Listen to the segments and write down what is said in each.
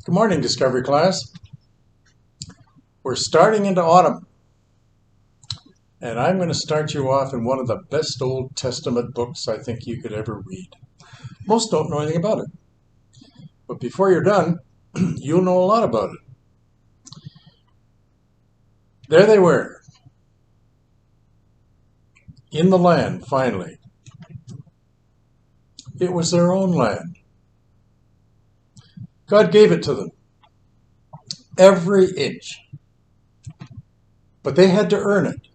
Good morning, Discovery class. We're starting into autumn, and I'm going to start you off in one of the best Old Testament books I think you could ever read. Most don't know anything about it, but before you're done, you'll know a lot about it. There they were, in the land, finally. It was their own land. God gave it to them, every inch. But they had to earn it.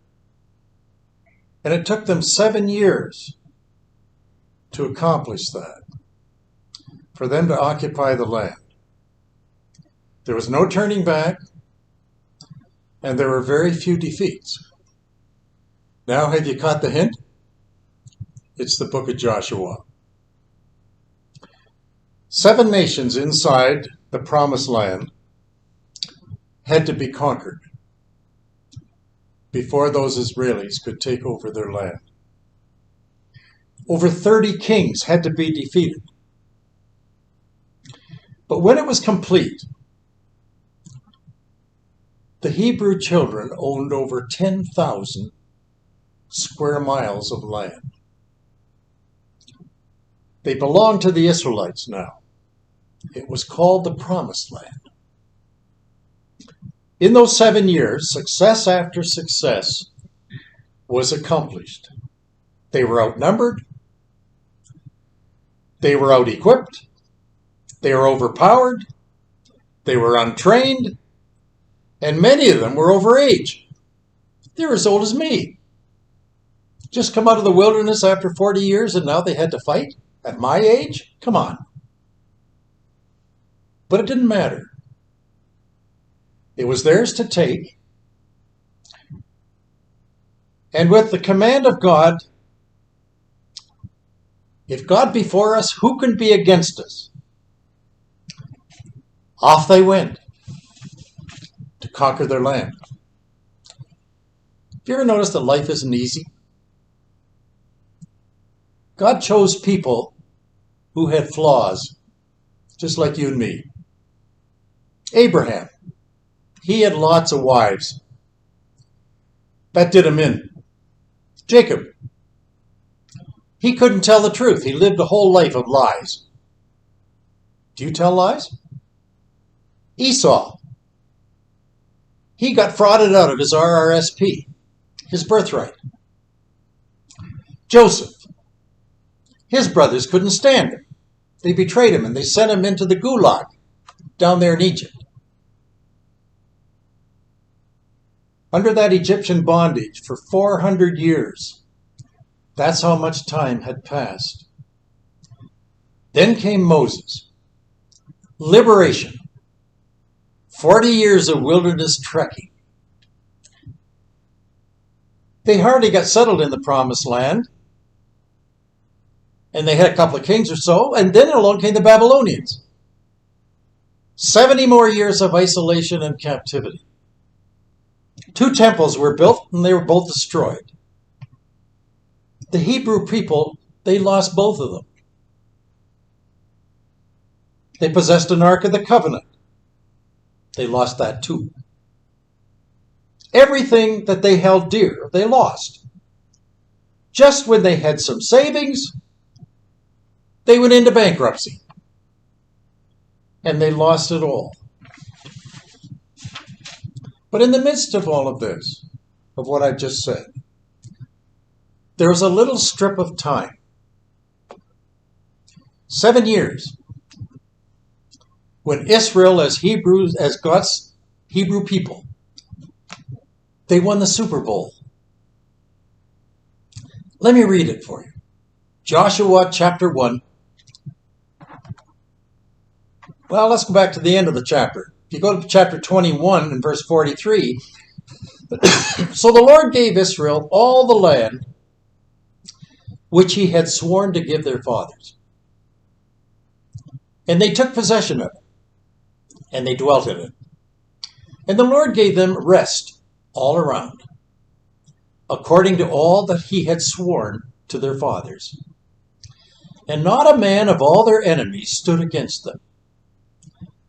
And it took them 7 years to accomplish that, for them to occupy the land. There was no turning back, and there were very few defeats. Now, have you caught the hint? It's the book of Joshua. 7 nations inside the promised land had to be conquered before those Israelis could take over their land. Over 30 kings had to be defeated. But when it was complete, the Hebrew children owned over 10,000 square miles of land. They belonged to the Israelites now. It was called the Promised Land. In those 7 years, success after success was accomplished. They were outnumbered. They were out-equipped. They were overpowered. They were untrained. And many of them were over age. They were as old as me. Just come out of the wilderness after 40 years and now they had to fight? At my age? Come on. But it didn't matter. It was theirs to take. And with the command of God, if God be for us, who can be against us? Off they went to conquer their land. Have you ever noticed that life isn't easy? God chose people who had flaws, just like you and me. Abraham, he had lots of wives. That did him in. Jacob, he couldn't tell the truth. He lived a whole life of lies. Do you tell lies? Esau, he got frauded out of his RRSP, his birthright. Joseph, his brothers couldn't stand him. They betrayed him and they sent him into the gulag down there in Egypt. Under that Egyptian bondage for 400 years. That's how much time had passed. Then came Moses. Liberation. 40 years of wilderness trekking. They hardly got settled in the promised land. And they had a couple of kings or so. And then along came the Babylonians. 70 more years of isolation and captivity. 2 temples were built and they were both destroyed. The Hebrew people, they lost both of them. They possessed an Ark of the Covenant. They lost that too. Everything that they held dear, they lost. Just when they had some savings, they went into bankruptcy. And they lost it all. But in the midst of all of this, of what I've just said, there was a little strip of time. 7 years. When Israel, as God's Hebrew people, they won the Super Bowl. Let me read it for you. Joshua chapter 1. Well, let's go back to the end of the chapter. If you go to chapter 21 and verse 43, so the Lord gave Israel all the land which he had sworn to give their fathers. And they took possession of it, and they dwelt in it. And the Lord gave them rest all around, according to all that he had sworn to their fathers. And not a man of all their enemies stood against them.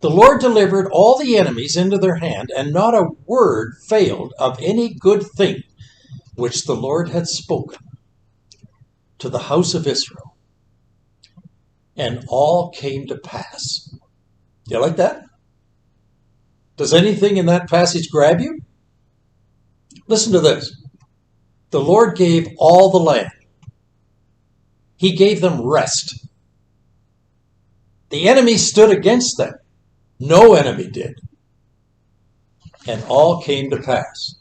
The Lord delivered all the enemies into their hand, and not a word failed of any good thing which the Lord had spoken to the house of Israel. And all came to pass. You like that? Does anything in that passage grab you? Listen to this. The Lord gave all the land. He gave them rest. The enemy stood against them. No enemy did. And all came to pass.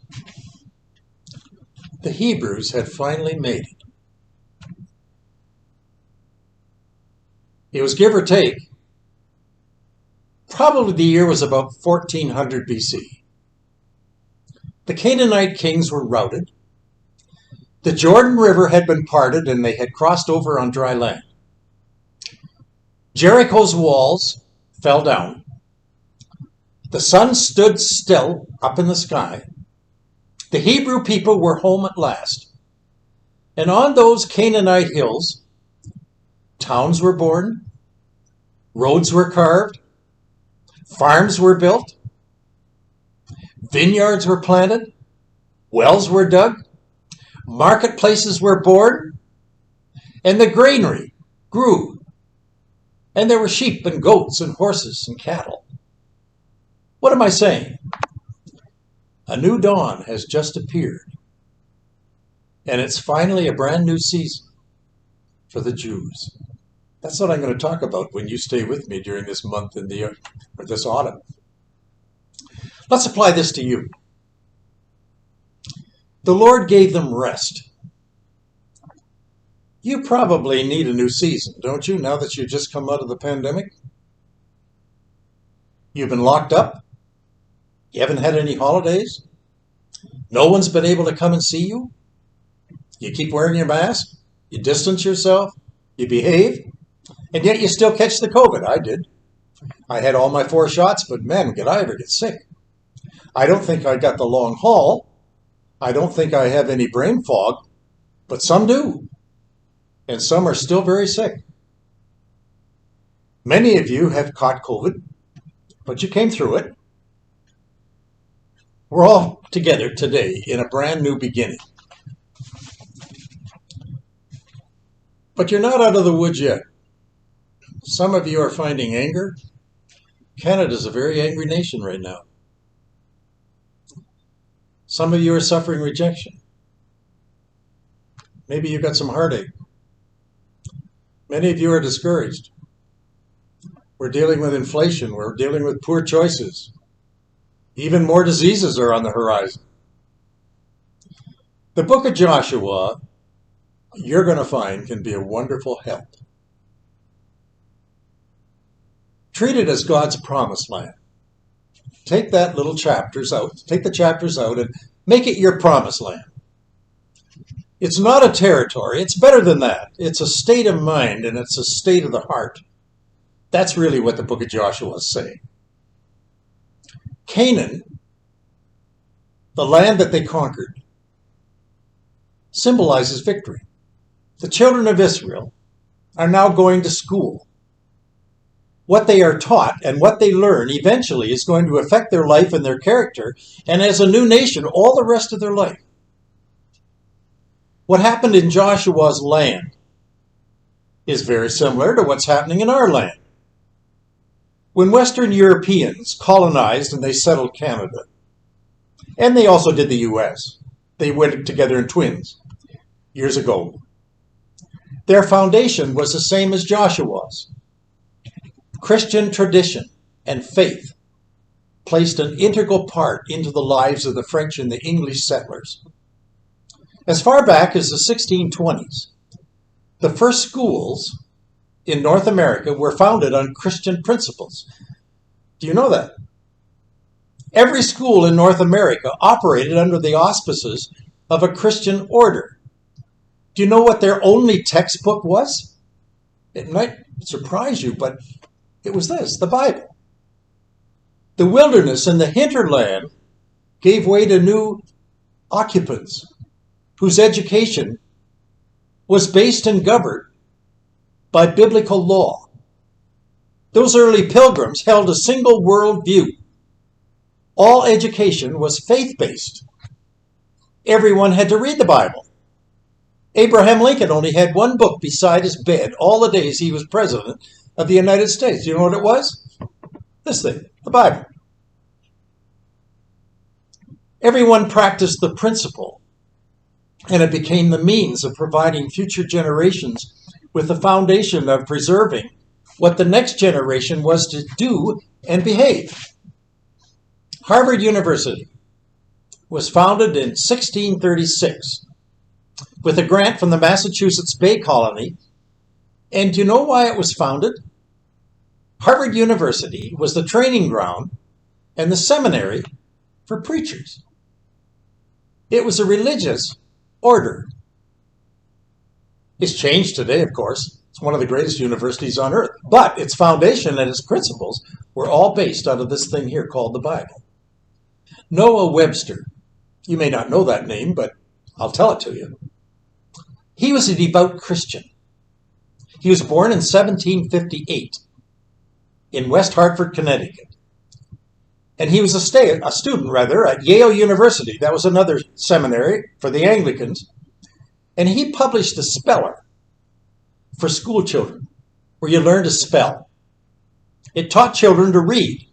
The Hebrews had finally made it. It was give or take. Probably the year was about 1400 BC. The Canaanite kings were routed. The Jordan River had been parted and they had crossed over on dry land. Jericho's walls fell down. The sun stood still up in the sky. The Hebrew people were home at last. And on those Canaanite hills, towns were born, roads were carved, farms were built, vineyards were planted, wells were dug, marketplaces were born, and the granary grew, and there were sheep and goats and horses and cattle. What am I saying? A new dawn has just appeared, and it's finally a brand new season for the Jews. That's what I'm going to talk about when you stay with me during this month or this autumn. Let's apply this to you. The Lord gave them rest. You probably need a new season, don't you, now that you've just come out of the pandemic? You've been locked up. You haven't had any holidays. No one's been able to come and see you. You keep wearing your mask. You distance yourself. You behave. And yet you still catch the COVID. I did. I had all my 4 shots, but man, did I ever get sick. I don't think I got the long haul. I don't think I have any brain fog, but some do. And some are still very sick. Many of you have caught COVID, but you came through it. We're all together today in a brand new beginning. But you're not out of the woods yet. Some of you are finding anger. Canada's a very angry nation right now. Some of you are suffering rejection. Maybe you've got some heartache. Many of you are discouraged. We're dealing with inflation. We're dealing with poor choices. Even more diseases are on the horizon. The book of Joshua, you're going to find, can be a wonderful help. Treat it as God's promised land. Take that little chapters out, take the chapters out and make it your promised land. It's not a territory, it's better than that. It's a state of mind and it's a state of the heart. That's really what the book of Joshua is saying. Canaan, the land that they conquered, symbolizes victory. The children of Israel are now going to school. What they are taught and what they learn eventually is going to affect their life and their character, and as a new nation, all the rest of their life. What happened in Joshua's land is very similar to what's happening in our land. When Western Europeans colonized and they settled Canada, and they also did the U.S., they went together in twins years ago. Their foundation was the same as Joshua's. Christian tradition and faith placed an integral part into the lives of the French and the English settlers. As far back as the 1620s, the first schools in North America were founded on Christian principles. Do you know that? Every school in North America operated under the auspices of a Christian order. Do you know what their only textbook was? It might surprise you, but it was this, the Bible. The wilderness and the hinterland gave way to new occupants whose education was based and governed by biblical law. Those early pilgrims held a single world view. All education was faith-based. Everyone had to read the Bible. Abraham Lincoln only had one book beside his bed all the days he was president of the United States. You know what it was? This thing, the Bible. Everyone practiced the principle, and it became the means of providing future generations with the foundation of preserving what the next generation was to do and behave. Harvard University was founded in 1636 with a grant from the Massachusetts Bay Colony. And do you know why it was founded? Harvard University was the training ground and the seminary for preachers. It was a religious order. It's changed today, of course. It's one of the greatest universities on earth. But its foundation and its principles were all based out of this thing here called the Bible. Noah Webster. You may not know that name, but I'll tell it to you. He was a devout Christian. He was born in 1758 in West Hartford, Connecticut. And he was a student at Yale University. That was another seminary for the Anglicans. And he published a speller for school children, where you learn to spell. It taught children to read.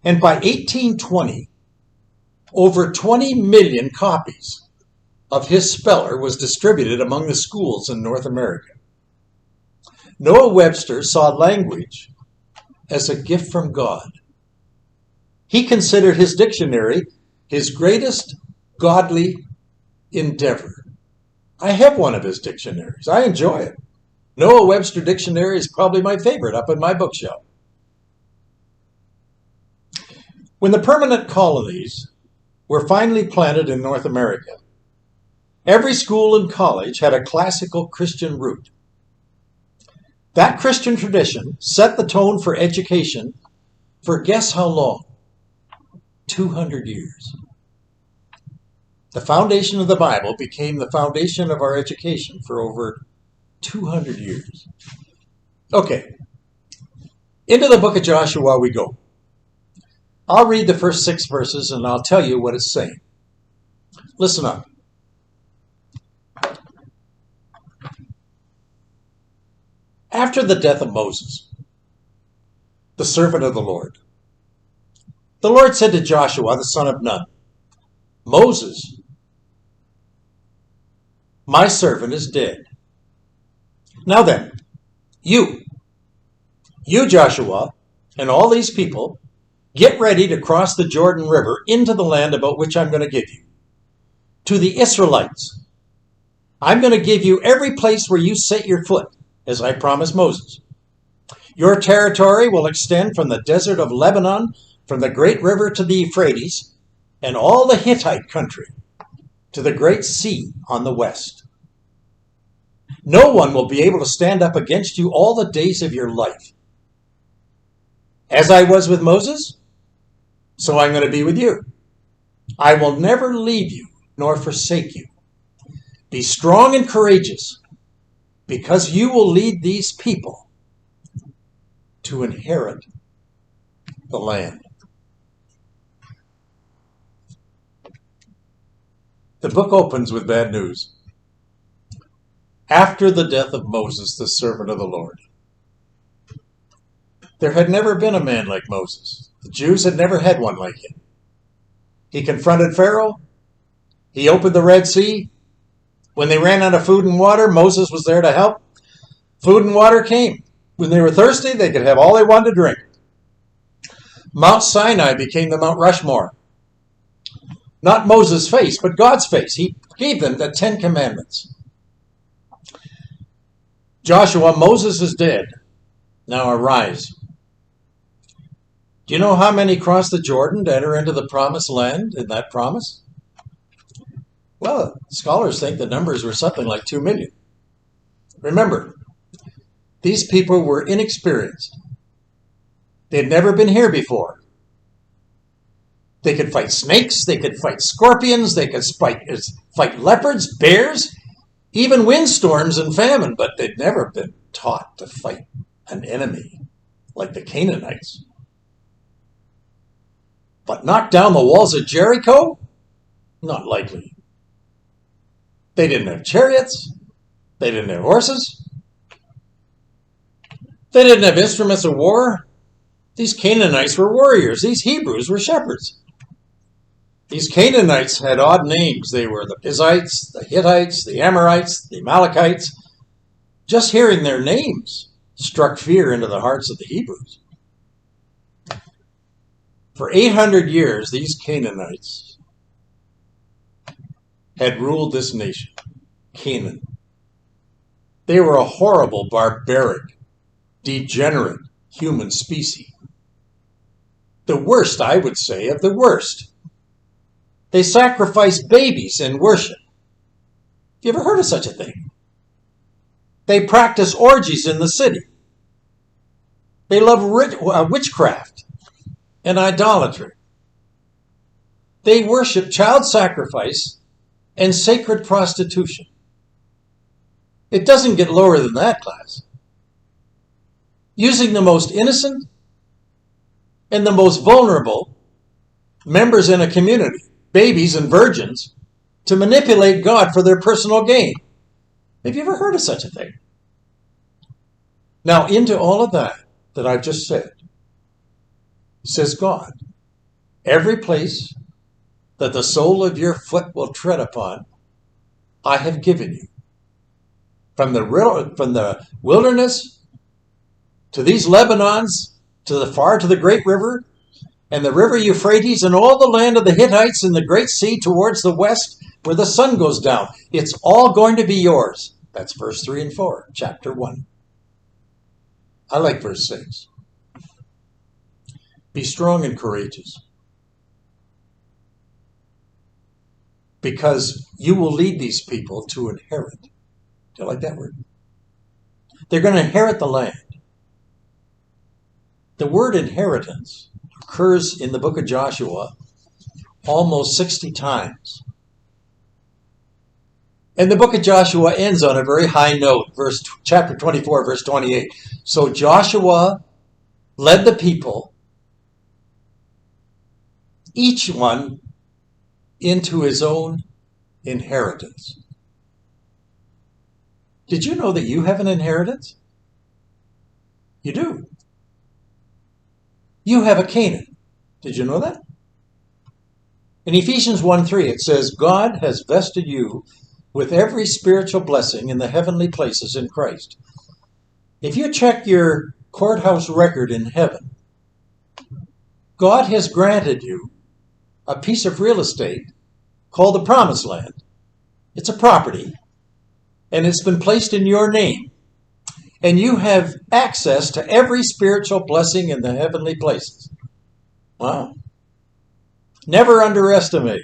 And by 1820, over 20 million copies of his speller was distributed among the schools in North America. Noah Webster saw language as a gift from God. He considered his dictionary his greatest godly endeavor. I have one of his dictionaries. I enjoy it. Noah Webster Dictionary is probably my favorite up in my bookshelf. When the permanent colonies were finally planted in North America, every school and college had a classical Christian root. That Christian tradition set the tone for education for guess how long? 200 years. The foundation of the Bible became the foundation of our education for over 200 years. Okay, into the book of Joshua we go. I'll read the first 6 verses and I'll tell you what it's saying. Listen up. After the death of Moses, the servant of the Lord said to Joshua, the son of Nun, Moses, my servant, is dead. Now then, you Joshua, and all these people, get ready to cross the Jordan River into the land about which I'm going to give you. To the Israelites, I'm going to give you every place where you set your foot, as I promised Moses. Your territory will extend from the desert of Lebanon, from the great river to the Euphrates, and all the Hittite country to the great sea on the west. No one will be able to stand up against you all the days of your life. As I was with Moses, so I'm going to be with you. I will never leave you nor forsake you. Be strong and courageous, because you will lead these people to inherit the land. The book opens with bad news. After the death of Moses, the servant of the Lord. There had never been a man like Moses. The Jews had never had one like him. He confronted Pharaoh. He opened the Red Sea. When they ran out of food and water, Moses was there to help. Food and water came. When they were thirsty, they could have all they wanted to drink. Mount Sinai became the Mount Rushmore. Not Moses' face, but God's face. He gave them the 10 Commandments. Joshua, Moses is dead. Now arise. Do you know how many crossed the Jordan to enter into the promised land in that promise? Well, scholars think the numbers were something like 2 million. Remember, these people were inexperienced. They'd never been here before. They could fight snakes, they could fight scorpions, they could fight leopards, bears, even windstorms and famine, but they'd never been taught to fight an enemy like the Canaanites. But knock down the walls of Jericho? Not likely. They didn't have chariots. They didn't have horses. They didn't have instruments of war. These Canaanites were warriors. These Hebrews were shepherds. These Canaanites had odd names. They were the Pizzites, the Hittites, the Amorites, the Amalekites. Just hearing their names struck fear into the hearts of the Hebrews. For 800 years, these Canaanites had ruled this nation, Canaan. They were a horrible, barbaric, degenerate human species. The worst, I would say, of the worst. They sacrificed babies in worship. Have you ever heard of such a thing? They practice orgies in the city. They love witchcraft and idolatry. They worship child sacrifice and sacred prostitution. It doesn't get lower than that, class. Using the most innocent and the most vulnerable members in a community, babies and virgins, to manipulate God for their personal gain. Have you ever heard of such a thing? Now, into all of that I've just said, says God, every place that the sole of your foot will tread upon, I have given you. From the wilderness to these Lebanons, to the great river, and the river Euphrates, and all the land of the Hittites, and the great sea towards the west, where the sun goes down. It's all going to be yours. That's verse 3 and 4, chapter 1. I like verse 6. Be strong and courageous, because you will lead these people to inherit. Do you like that word? They're going to inherit the land. The word inheritance occurs in the book of Joshua almost 60 times. And the book of Joshua ends on a very high note, chapter 24, verse 28. So Joshua led the people, each one into his own inheritance. Did you know that you have an inheritance? You do. You have a Canaan. Did you know that? In Ephesians 1:3, it says, God has vested you with every spiritual blessing in the heavenly places in Christ. If you check your courthouse record in heaven, God has granted you a piece of real estate called the Promised Land. It's a property, and it's been placed in your name. And you have access to every spiritual blessing in the heavenly places. Wow. Never underestimate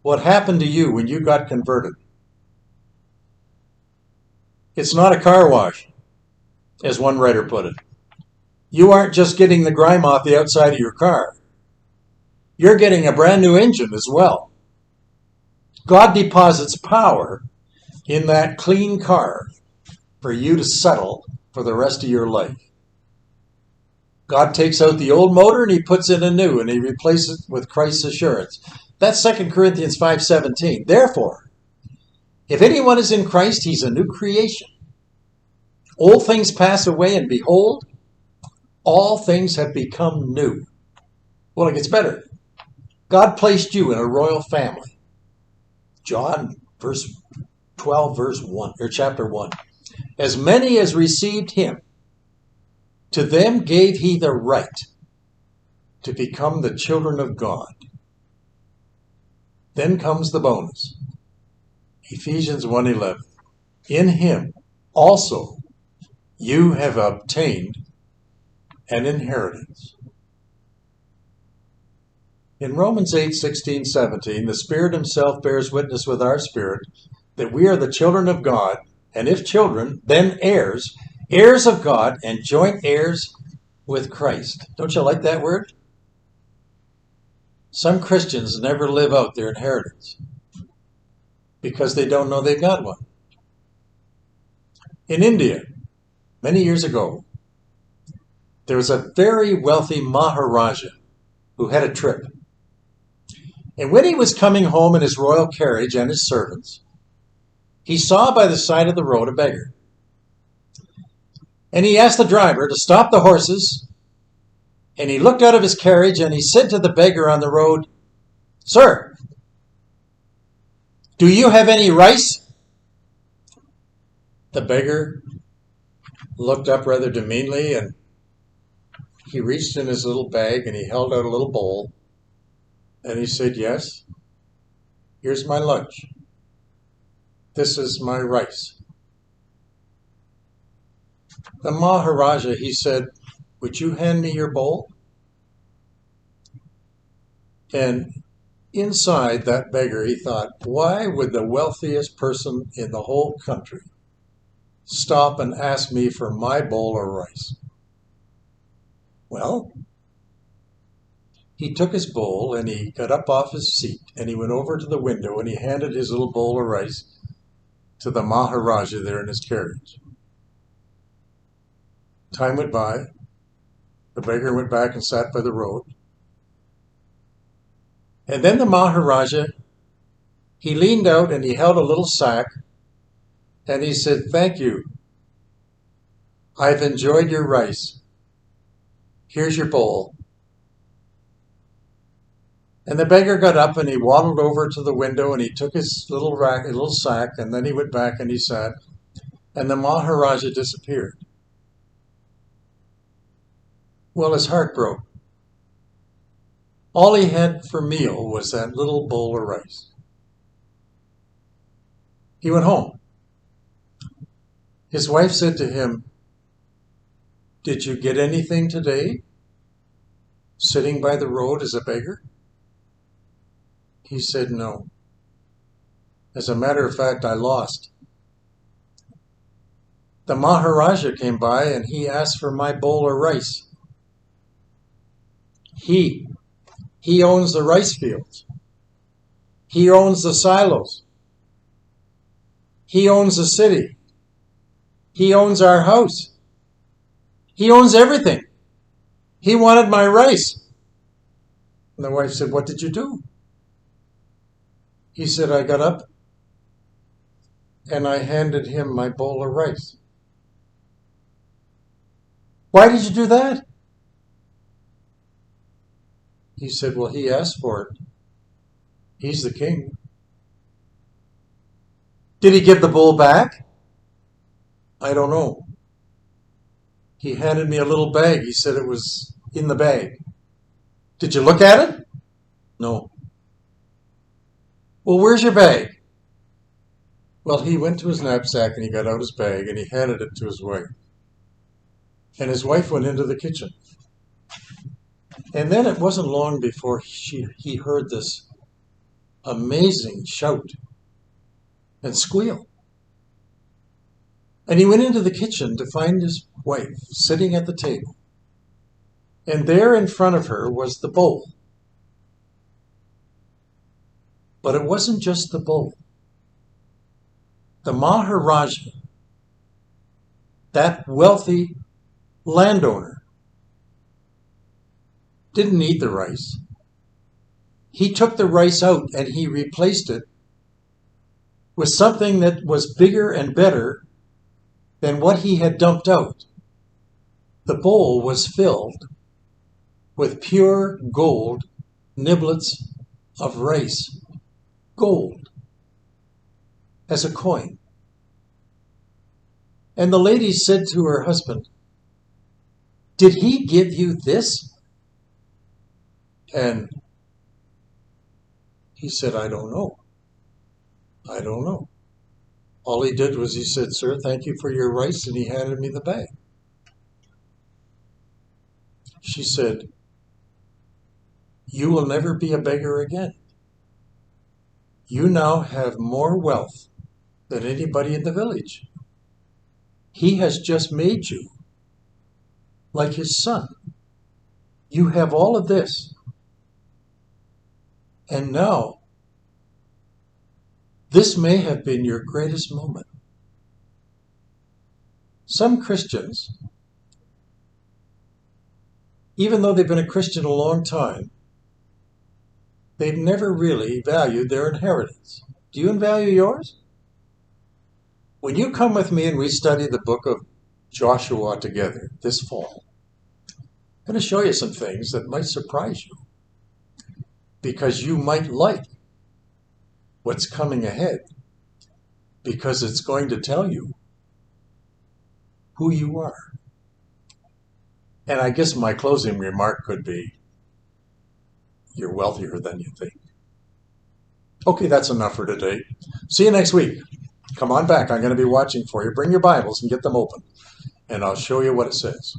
what happened to you when you got converted. It's not a car wash, as one writer put it. You aren't just getting the grime off the outside of your car. You're getting a brand new engine as well. God deposits power in that clean car for you to settle for the rest of your life. God takes out the old motor and he puts in a new, and he replaces it with Christ's assurance. That's 2 Corinthians 5:17. Therefore, if anyone is in Christ, he's a new creation. Old things pass away, and behold, all things have become new. Well, it gets better. God placed you in a royal family. John verse 12, verse 1, or chapter 1. As many as received him, to them gave he the right to become the children of God. Then comes the bonus. Ephesians 1:11. In him also you have obtained an inheritance. In Romans 8:16, 17, the Spirit himself bears witness with our spirit that we are the children of God, and if children, then heirs, heirs of God, and joint heirs with Christ. Don't you like that word? Some Christians never live out their inheritance because they don't know they've got one. In India, many years ago, There was a very wealthy Maharaja who had a trip. And when he was coming home in his royal carriage and his servants, he saw by the side of the road a beggar. And he asked the driver to stop the horses, and he looked out of his carriage and he said to the beggar on the road, "Sir, do you have any rice?" The beggar looked up rather demeaningly, and he reached in his little bag and he held out a little bowl, and he said, "Yes, here's my lunch. This is my rice." The Maharaja, he said, "Would you hand me your bowl?" And inside that beggar, he thought, why would the wealthiest person in the whole country stop and ask me for my bowl of rice? Well, he took his bowl and he got up off his seat and he went over to the window and he handed his little bowl of rice to the Maharaja there in his carriage. Time went by. The beggar went back and sat by the road. And then the Maharaja, he leaned out and he held a little sack and he said, "Thank you. I've enjoyed your rice. Here's your bowl." And the beggar got up and he waddled over to the window and he took his little sack, and then he went back and he sat, and the Maharaja disappeared. Well, his heart broke. All he had for meal was that little bowl of rice. He went home. His wife said to him, "Did you get anything today, sitting by the road as a beggar?" He said, "No. As a matter of fact, I lost." The Maharaja came by and he asked for my bowl of rice. He owns the rice fields. He owns the silos. He owns the city. He owns our house. He owns everything. He wanted my rice. And the wife said, "What did you do?" He said, "I got up and I handed him my bowl of rice." "Why did you do that?" He said, "Well, he asked for it. He's the king." "Did he give the bowl back?" "I don't know. He handed me a little bag. He said it was in the bag." "Did you look at it?" "No." "Well, where's your bag?" Well, he went to his knapsack and he got out his bag and he handed it to his wife. And his wife went into the kitchen. And then it wasn't long before he heard this amazing shout and squeal. And he went into the kitchen to find his wife sitting at the table. And there in front of her was the bowl. But it wasn't just the bowl. The Maharaja, that wealthy landowner, didn't eat the rice. He took the rice out and he replaced it with something that was bigger and better than what he had dumped out. The bowl was filled with pure gold niblets of rice. Gold. As a coin. And the lady said to her husband, "Did he give you this?" And he said, "I don't know. I don't know. All he did was he said, 'Sir, thank you for your rice,' and he handed me the bag." She said, "You will never be a beggar again. You now have more wealth than anybody in the village. He has just made you like his son. You have all of this. And now, this may have been your greatest moment." Some Christians even though they've been a Christian a long time, they've never really valued their inheritance. Do you value yours? When you come with me and we study the book of Joshua together this fall, I'm going to show you some things that might surprise you, because you might like what's coming ahead, because it's going to tell you who you are. And I guess my closing remark could be, you're wealthier than you think. Okay, that's enough for today. See you next week. Come on back. I'm going to be watching for you. Bring your Bibles and get them open, and I'll show you what it says.